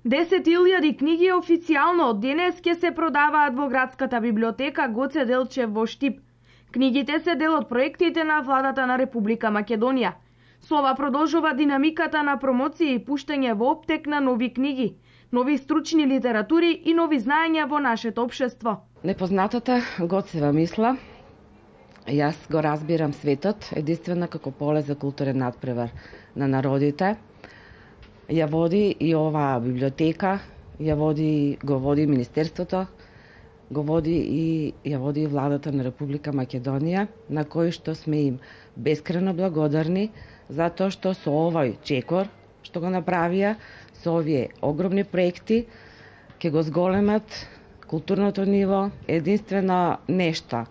10.000 книги официјално од денес ќе се продаваат во градската библиотека Гоце Делчев во Штип. Книгите се дел од проектите на владата на Република Македонија. Со ова продолжува динамиката на промоција и пуштање во оптек на нови книги, нови стручни литератури и нови знаења во нашето општество. Непознатата Гоцева мисла, јас го разбирам светот единствено како поле за културен надпревар на народите. Ја води и оваа библиотека, го води Министерството, ја води и владата на Република Македонија, на кои што сме им бескрено благодарни затоа што со овој чекор што го направија, со овие огромни проекти, ќе го зголемат културното ниво, единствено нешто,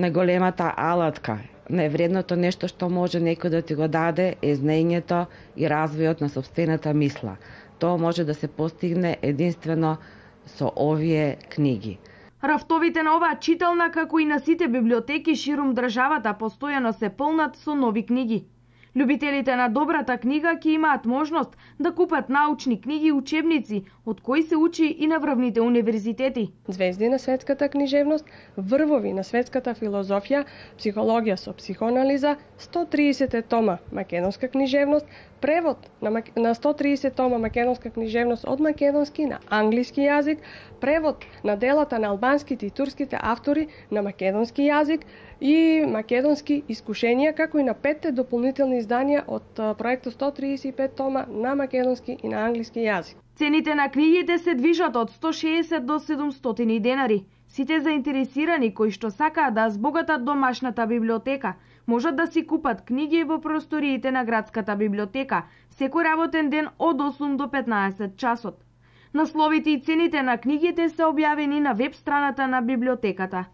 најголемата алатка, највредното нешто што може некој да ти го даде е знаењето и развојот на сопствената мисла. Тоа може да се постигне единствено со овие книги. Рафтовите на оваа читална, како и на сите библиотеки ширум државата, постојано се полнат со нови книги. Љубителите на добрата книга ќе имаат можност да купат научни книги и учебници, од кои се учи и на врвните универзитети. Звезди на светската книжевност, врвови на светската филозофија, психологија со психоанализа, 130 тома македонска книжевност, превод на 130 тома македонска книжевност од македонски на англиски јазик, превод на делата на албанските и турските автори на македонски јазик и македонски искушенија, како и на 5 дополнителни изданија од проектот 135 тома на македонски и на англиски јазик. Цените на книгите се движат од 160 до 700 денари. Сите заинтересирани кои што сакаат да збогатат домашната библиотека, можат да си купат книги во просториите на градската библиотека секој работен ден од 8 до 15 часот. Насловите и цените на книгите се објавени на веб страната на библиотеката.